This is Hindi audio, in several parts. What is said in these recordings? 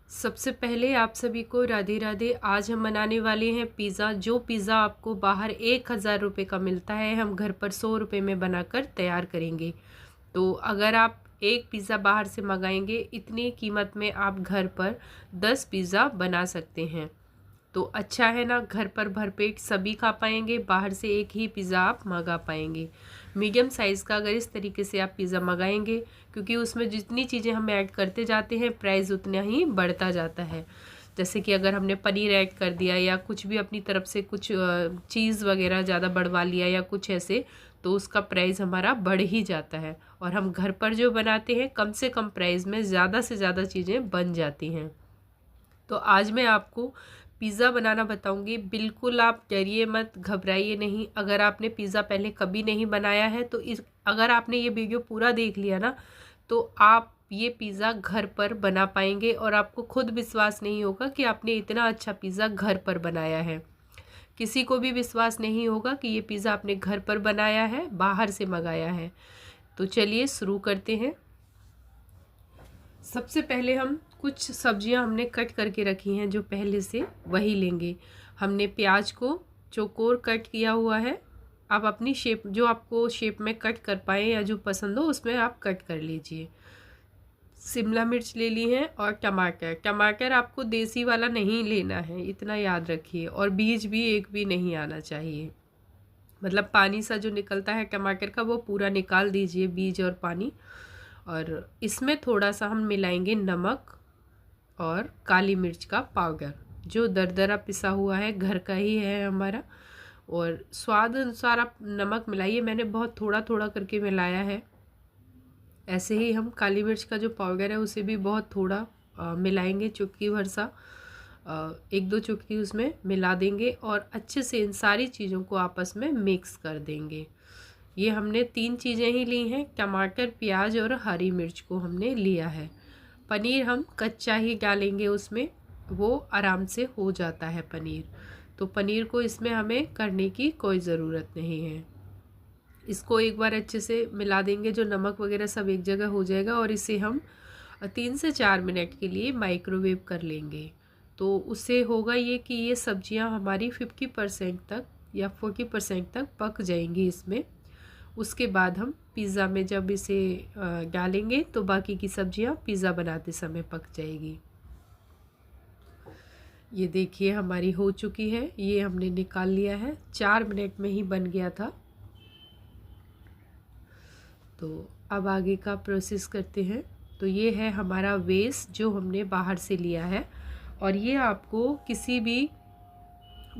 सबसे पहले आप सभी को राधे राधे। आज हम बनाने वाले हैं पिज़्ज़ा। जो पिज़्ज़ा आपको बाहर 1000 रुपये का मिलता है, हम घर पर 100 रुपये में बनाकर तैयार करेंगे। तो अगर आप एक पिज़्ज़ा बाहर से मंगाएंगे, इतनी कीमत में आप घर पर 10 पिज़्ज़ा बना सकते हैं। तो अच्छा है ना, घर पर भरपेट सभी खा पाएंगे, बाहर से एक ही पिज़्ज़ा आप मंगा पाएंगे। मीडियम साइज़ का अगर इस तरीके से आप पिज़्ज़ा मंगाएंगे, क्योंकि उसमें जितनी चीज़ें हम ऐड करते जाते हैं प्राइस उतना ही बढ़ता जाता है। जैसे कि अगर हमने पनीर ऐड कर दिया या कुछ भी अपनी तरफ से कुछ चीज़ वगैरह ज़्यादा बढ़वा लिया या कुछ ऐसे, तो उसका प्राइस हमारा बढ़ ही जाता है। और हम घर पर जो बनाते हैं कम से कम प्राइस में ज़्यादा से ज़्यादा चीज़ें बन जाती हैं। तो आज मैं आपको पिज़्ज़ा बनाना बताऊंगी। बिल्कुल आप डरिए मत, घबराइए नहीं। अगर आपने पिज़्ज़ा पहले कभी नहीं बनाया है तो अगर आपने ये वीडियो पूरा देख लिया ना, तो आप ये पिज़्ज़ा घर पर बना पाएंगे और आपको खुद विश्वास नहीं होगा कि आपने इतना अच्छा पिज़्ज़ा घर पर बनाया है। किसी को भी विश्वास नहीं होगा कि ये पिज़्ज़ा आपने घर पर बनाया है, बाहर से मंगाया है। तो चलिए शुरू करते हैं। सबसे पहले हम कुछ सब्जियां हमने कट करके रखी हैं जो पहले से, वही लेंगे। हमने प्याज को चौकोर कट किया हुआ है। आप अपनी शेप, जो आपको शेप में कट कर पाए या जो पसंद हो उसमें आप कट कर लीजिए। शिमला मिर्च ले ली है और टमाटर आपको देसी वाला नहीं लेना है, इतना याद रखिए। और बीज भी एक भी नहीं आना चाहिए, मतलब पानी सा जो निकलता है टमाटर का वो पूरा निकाल दीजिए, बीज और पानी। और इसमें थोड़ा सा हम मिलाएंगे नमक और काली मिर्च का पाउडर, जो दरदरा पिसा हुआ है, घर का ही है हमारा। और स्वाद अनुसार आप नमक मिलाइए, मैंने बहुत थोड़ा थोड़ा करके मिलाया है। ऐसे ही हम काली मिर्च का जो पाउडर है उसे भी बहुत थोड़ा मिलाएंगे, चुटकी भर सा, एक दो चुटकी उसमें मिला देंगे और अच्छे से इन सारी चीज़ों को आपस में मिक्स कर देंगे। ये हमने 3 चीज़ें ही ली हैं, टमाटर, प्याज और हरी मिर्च को हमने लिया है। पनीर हम कच्चा ही डालेंगे उसमें, वो आराम से हो जाता है पनीर। तो पनीर को इसमें हमें करने की कोई ज़रूरत नहीं है। इसको एक बार अच्छे से मिला देंगे, जो नमक वगैरह सब एक जगह हो जाएगा। और इसे हम 3 से 4 मिनट के लिए माइक्रोवेव कर लेंगे। तो उससे होगा ये कि ये सब्जियां हमारी 50% तक या 40% तक पक जाएंगी इसमें। उसके बाद हम पिज़्ज़ा में जब इसे डालेंगे तो बाकी की सब्जियां पिज़्ज़ा बनाते समय पक जाएगी। ये देखिए हमारी हो चुकी है, ये हमने निकाल लिया है। 4 मिनट में ही बन गया था। तो अब आगे का प्रोसेस करते हैं। तो ये है हमारा वेस्ट जो हमने बाहर से लिया है, और ये आपको किसी भी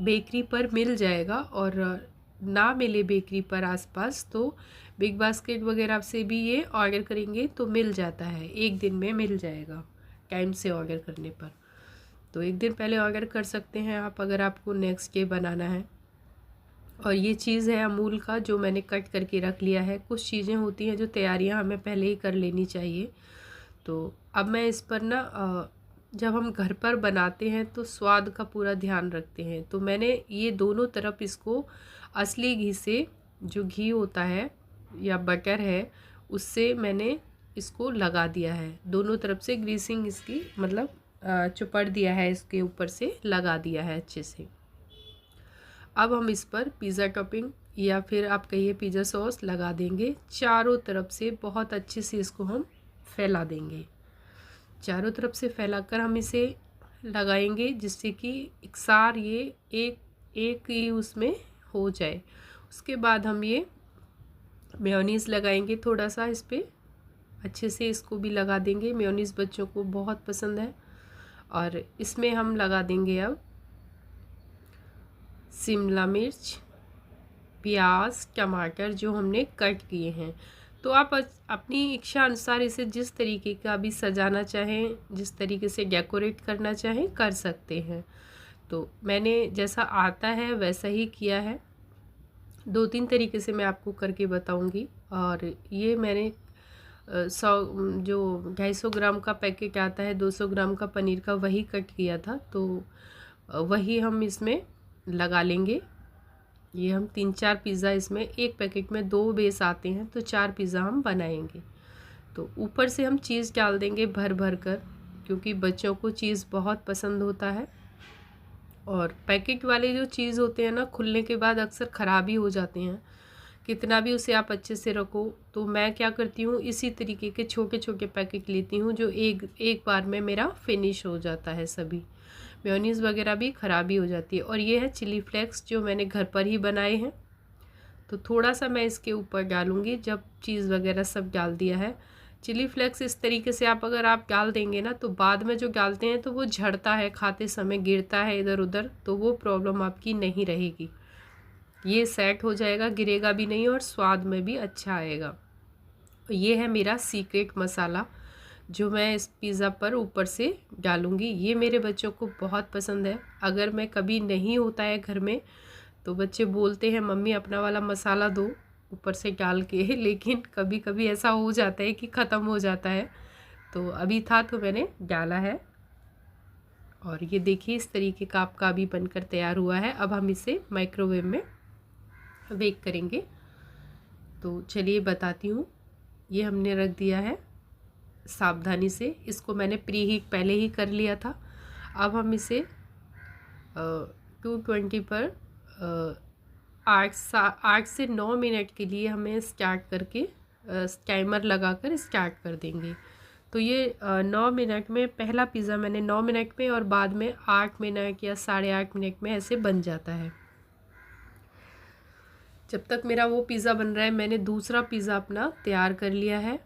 बेकरी पर मिल जाएगा। और ना मिले बेकरी पर आसपास तो बिग बास्केट वगैरह से भी ये ऑर्डर करेंगे तो मिल जाता है, एक दिन में मिल जाएगा टाइम से ऑर्डर करने पर। तो एक दिन पहले ऑर्डर कर सकते हैं आप अगर आपको नेक्स्ट डे बनाना है। और ये चीज़ है अमूल का, जो मैंने कट करके रख लिया है। कुछ चीज़ें होती हैं जो तैयारियां हमें पहले ही कर लेनी चाहिए। तो अब मैं इस पर ना, जब हम घर पर बनाते हैं तो स्वाद का पूरा ध्यान रखते हैं। तो मैंने ये दोनों तरफ इसको असली घी से, जो घी होता है या बटर है, उससे मैंने इसको लगा दिया है। दोनों तरफ से ग्रीसिंग इसकी, मतलब चुपड़ दिया है, इसके ऊपर से लगा दिया है अच्छे से। अब हम इस पर पिज़्ज़ा टॉपिंग या फिर आप कहिए पिज़्ज़ा सॉस लगा देंगे। चारों तरफ से बहुत अच्छे से इसको हम फैला देंगे। चारों तरफ से फैलाकर हम इसे लगाएंगे, जिससे कि इकसार ये एक ही उसमें हो जाए। उसके बाद हम ये मेयोनीज़ लगाएंगे थोड़ा सा इस पर, अच्छे से इसको भी लगा देंगे। मेयोनीज़ बच्चों को बहुत पसंद है। और इसमें हम लगा देंगे अब शिमला मिर्च, प्याज, टमाटर जो हमने कट किए हैं। तो आप अपनी इच्छा अनुसार इसे जिस तरीके का भी सजाना चाहें, जिस तरीके से डेकोरेट करना चाहें कर सकते हैं। तो मैंने जैसा आता है वैसा ही किया है। 2-3 तरीके से मैं आपको करके बताऊंगी। और ये मैंने 250 ग्राम का पैकेट आता है, 200 ग्राम का पनीर का, वही कट किया था। तो वही हम इसमें लगा लेंगे। ये हम 3-4 पिज़्ज़ा, इसमें एक पैकेट में 2 बेस आते हैं, तो 4 पिज़्ज़ा हम बनाएंगे। तो ऊपर से हम चीज़ डाल देंगे भर भर कर। क्योंकि बच्चों को चीज़ बहुत पसंद होता है। और पैकेट वाले जो चीज़ होते हैं ना, खुलने के बाद अक्सर ख़राब ही हो जाते हैं, कितना भी उसे आप अच्छे से रखो। तो मैं क्या करती हूँ, इसी तरीके के छोटे छोटे पैकेट लेती हूँ जो एक बार में मेरा फिनिश हो जाता है। सभी मेयोनीज़ वगैरह भी ख़राब ही हो जाती है। और ये है चिली फ्लेक्स जो मैंने घर पर ही बनाए हैं। तो थोड़ा सा मैं इसके ऊपर डालूँगी जब चीज़ वगैरह सब डाल दिया है। चिली फ्लेक्स इस तरीके से अगर आप डाल देंगे ना, तो बाद में जो डालते हैं तो वो झड़ता है, खाते समय गिरता है इधर उधर, तो वो प्रॉब्लम आपकी नहीं रहेगी। ये सेट हो जाएगा, गिरेगा भी नहीं और स्वाद में भी अच्छा आएगा। ये है मेरा सीक्रेट मसाला जो मैं इस पिज़्ज़ा पर ऊपर से डालूँगी। ये मेरे बच्चों को बहुत पसंद है। अगर मैं कभी नहीं होता है घर में तो बच्चे बोलते हैं मम्मी अपना वाला मसाला दो ऊपर से डाल के लेकिन कभी कभी ऐसा हो जाता है कि ख़त्म हो जाता है। तो अभी था तो मैंने डाला है। और ये देखिए इस तरीके का आपका अभी बनकर तैयार हुआ है। अब हम इसे माइक्रोवेव में बेक करेंगे। तो चलिए बताती हूँ। ये हमने रख दिया है सावधानी से, इसको मैंने प्री हीट पहले ही कर लिया था। अब हम इसे 220 पर 8 से 9 मिनट के लिए हमें स्टार्ट करके टाइमर लगाकर स्टार्ट कर देंगे। तो ये 9 मिनट में, पहला पिज़्ज़ा मैंने 9 मिनट में और बाद में 8 मिनट या 8.5 मिनट में ऐसे बन जाता है। जब तक मेरा वो पिज़्ज़ा बन रहा है मैंने दूसरा पिज़्ज़ा अपना तैयार कर लिया है।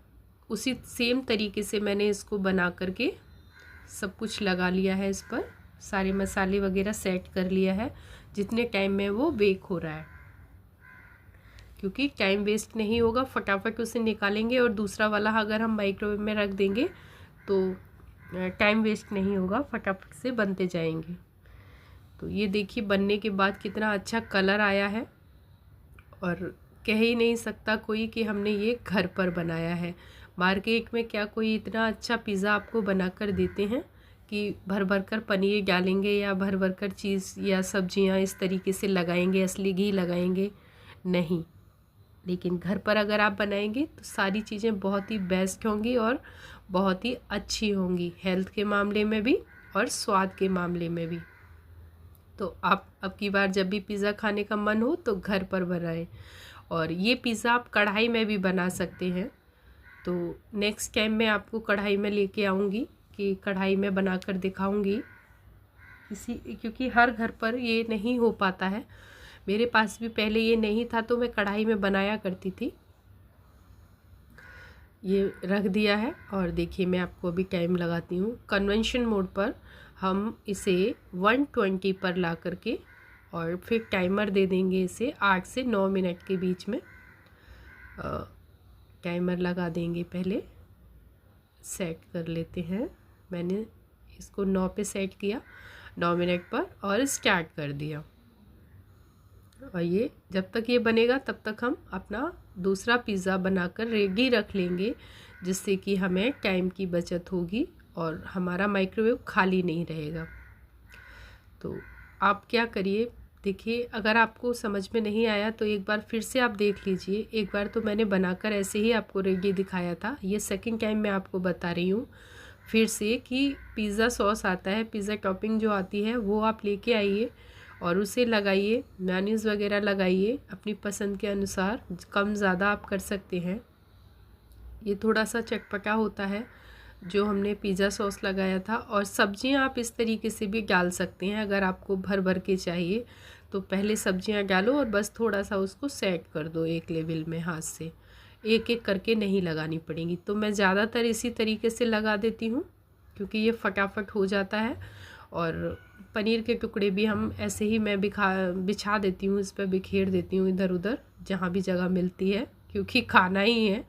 उसी सेम तरीके से मैंने इसको बना करके सब कुछ लगा लिया है, इस पर सारे मसाले वगैरह सेट कर लिया है जितने टाइम में वो बेक हो रहा है, क्योंकि टाइम वेस्ट नहीं होगा। फटाफट उसे निकालेंगे और दूसरा वाला अगर हम माइक्रोवेव में रख देंगे तो टाइम वेस्ट नहीं होगा, फटाफट से बनते जाएंगे। तो ये देखिए बनने के बाद कितना अच्छा कलर आया है और कह ही नहीं सकता कोई कि हमने ये घर पर बनाया है। मार्केट में क्या कोई इतना अच्छा पिज़्ज़ा आपको बनाकर देते हैं कि भर भर कर पनीर डालेंगे या भर भर कर चीज़ या सब्जियां इस तरीके से लगाएंगे, असली घी लगाएंगे? नहीं। लेकिन घर पर अगर आप बनाएंगे तो सारी चीज़ें बहुत ही बेस्ट होंगी और बहुत ही अच्छी होंगी, हेल्थ के मामले में भी और स्वाद के मामले में भी। तो आप अब की बार जब भी पिज़्ज़ा खाने का मन हो तो घर पर बनाएं। और ये पिज़्ज़ा आप कढ़ाई में भी बना सकते हैं। तो नेक्स्ट टाइम मैं आपको कढ़ाई में लेके आऊँगी कि कढ़ाई में बनाकर दिखाऊँगी क्योंकि हर घर पर ये नहीं हो पाता है। मेरे पास भी पहले ये नहीं था तो मैं कढ़ाई में बनाया करती थी। ये रख दिया है और देखिए मैं आपको अभी टाइम लगाती हूँ। कन्वेंशन मोड पर हम इसे 120 पर ला करके और फिर टाइमर दे देंगे इसे 8 से 9 मिनट के बीच में। टाइमर लगा देंगे, पहले सेट कर लेते हैं। मैंने इसको 9 पे सेट किया, 9 मिनट पर, और स्टार्ट कर दिया। और ये जब तक ये बनेगा तब तक हम अपना दूसरा पिज़्ज़ा बनाकर रेडी रख लेंगे, जिससे कि हमें टाइम की बचत होगी और हमारा माइक्रोवेव खाली नहीं रहेगा। तो आप क्या करिए, देखिए अगर आपको समझ में नहीं आया तो एक बार फिर से आप देख लीजिए। एक बार तो मैंने बनाकर ऐसे ही आपको रेडी दिखाया था, ये सेकंड टाइम मैं आपको बता रही हूँ फिर से कि पिज़्ज़ा सॉस आता है, पिज़्ज़ा टॉपिंग जो आती है वो आप लेके आइए और उसे लगाइए, मेयोनीज़ वगैरह लगाइए अपनी पसंद के अनुसार, कम ज़्यादा आप कर सकते हैं। ये थोड़ा सा चटपटा होता है जो हमने पिज़्ज़ा सॉस लगाया था। और सब्जियां आप इस तरीके से भी डाल सकते हैं, अगर आपको भर भर के चाहिए तो पहले सब्जियां डालो और बस थोड़ा सा उसको सेट कर दो एक लेवल में, हाथ से एक एक करके नहीं लगानी पड़ेगी। तो मैं ज़्यादातर इसी तरीके से लगा देती हूँ क्योंकि ये फटाफट हो जाता है। और पनीर के टुकड़े भी हम ऐसे ही मैं बिछा देती हूँ, इस पर बिखेर देती हूँ इधर उधर जहाँ भी जगह मिलती है, क्योंकि खाना ही है।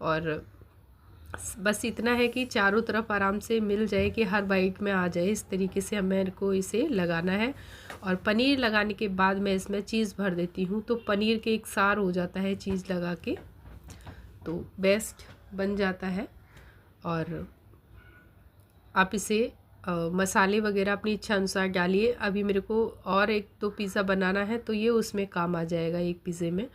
और बस इतना है कि चारों तरफ आराम से मिल जाए कि हर बाइट में आ जाए, इस तरीके से मेरे को इसे लगाना है। और पनीर लगाने के बाद मैं इसमें चीज़ भर देती हूँ, तो पनीर के एक सार हो जाता है चीज़ लगा के, तो बेस्ट बन जाता है। और आप इसे मसाले वगैरह अपनी इच्छा अनुसार डालिए। अभी मेरे को और एक 2 पिज़्ज़ा बनाना है तो ये उसमें काम आ जाएगा एक पिज़्ज़े में।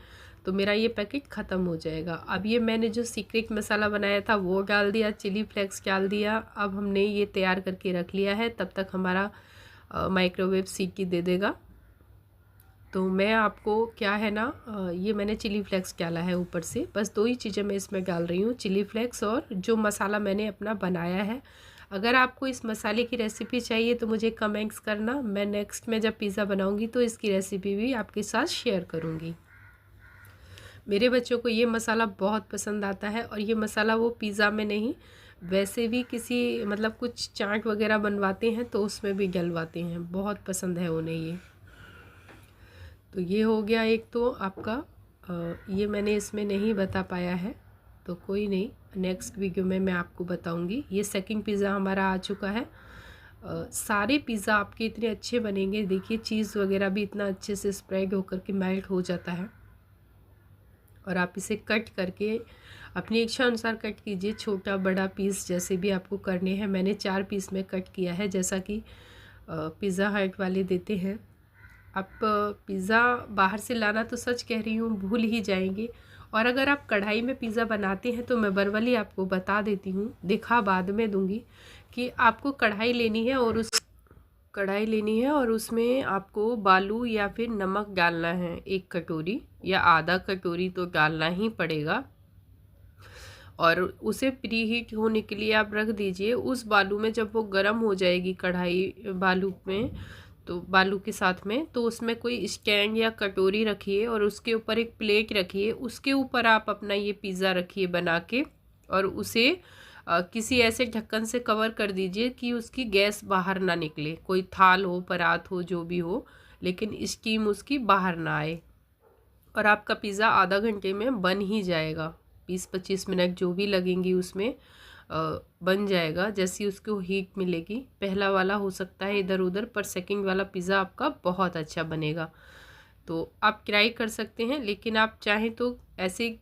तो मेरा ये पैकेट ख़त्म हो जाएगा। अब ये मैंने जो सीक्रेट मसाला बनाया था वो डाल दिया, चिली फ्लेक्स डाल दिया। अब हमने ये तैयार करके रख लिया है, तब तक हमारा माइक्रोवेव सीटी दे देगा। तो मैं आपको क्या है ना, ये मैंने चिली फ्लेक्स डाला है ऊपर से, बस 2 ही चीज़ें मैं इसमें डाल रही हूँ, चिली फ्लेक्स और जो मसाला मैंने अपना बनाया है। अगर आपको इस मसाले की रेसिपी चाहिए तो मुझे कमेंट्स करना, मैं नेक्स्ट में जब पिज़्ज़ा बनाऊँगी तो इसकी रेसिपी भी आपके साथ शेयर करूँगी। मेरे बच्चों को ये मसाला बहुत पसंद आता है, और ये मसाला वो पिज़्ज़ा में नहीं, वैसे भी किसी मतलब कुछ चाट वगैरह बनवाते हैं तो उसमें भी डलवाते हैं, बहुत पसंद है उन्हें ये। तो ये हो गया एक तो आपका, ये मैंने इसमें नहीं बता पाया है तो कोई नहीं, नेक्स्ट वीडियो में मैं आपको बताऊंगी। ये सेकंड पिज़्ज़ा हमारा आ चुका है। सारे पिज़्ज़ा आपके इतने अच्छे बनेंगे, देखिए चीज़ वगैरह भी इतना अच्छे से स्प्रेड होकर के मेल्ट हो जाता है। और आप इसे कट करके अपनी इच्छा अनुसार कट कीजिए, छोटा बड़ा पीस जैसे भी आपको करने हैं। मैंने 4 पीस में कट किया है, जैसा कि पिज़्ज़ा हट वाले देते हैं। आप पिज़्ज़ा बाहर से लाना तो सच कह रही हूँ भूल ही जाएंगे। और अगर आप कढ़ाई में पिज़्ज़ा बनाते हैं तो मैं वर्बली आपको बता देती हूँ, दिखा बाद में दूँगी, कि आपको कढ़ाई लेनी है और उसमें आपको बालू या फिर नमक डालना है, 1 कटोरी या आधा कटोरी तो डालना ही पड़ेगा। और उसे प्री हीट होने के लिए आप रख दीजिए। उस बालू में जब वो गर्म हो जाएगी कढ़ाई बालू में, तो बालू के साथ में, तो उसमें कोई स्टैंड या कटोरी रखिए और उसके ऊपर एक प्लेट रखिए, उसके ऊपर आप अपना ये पिज़्ज़ा रखिए बना के, और उसे किसी ऐसे ढक्कन से कवर कर दीजिए कि उसकी गैस बाहर ना निकले, कोई थाल हो परात हो जो भी हो, लेकिन स्टीम उसकी बाहर ना आए। और आपका पिज़्ज़ा आधा घंटे में बन ही जाएगा, 20-25 मिनट जो भी लगेंगी उसमें बन जाएगा, जैसी उसको हीट मिलेगी। पहला वाला हो सकता है इधर उधर, पर सेकंड वाला पिज़्ज़ा आपका बहुत अच्छा बनेगा। तो आप ट्राई कर सकते हैं, लेकिन आप चाहें तो ऐसे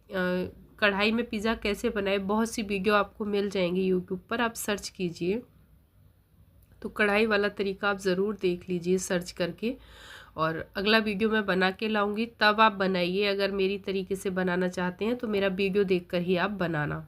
कढ़ाई में पिज़्ज़ा कैसे बनाए, बहुत सी वीडियो आपको मिल जाएंगी यूट्यूब पर, आप सर्च कीजिए। तो कढ़ाई वाला तरीका आप ज़रूर देख लीजिए सर्च करके। और अगला वीडियो मैं बना के लाऊंगी, तब आप बनाइए। अगर मेरी तरीके से बनाना चाहते हैं तो मेरा वीडियो देखकर ही आप बनाना।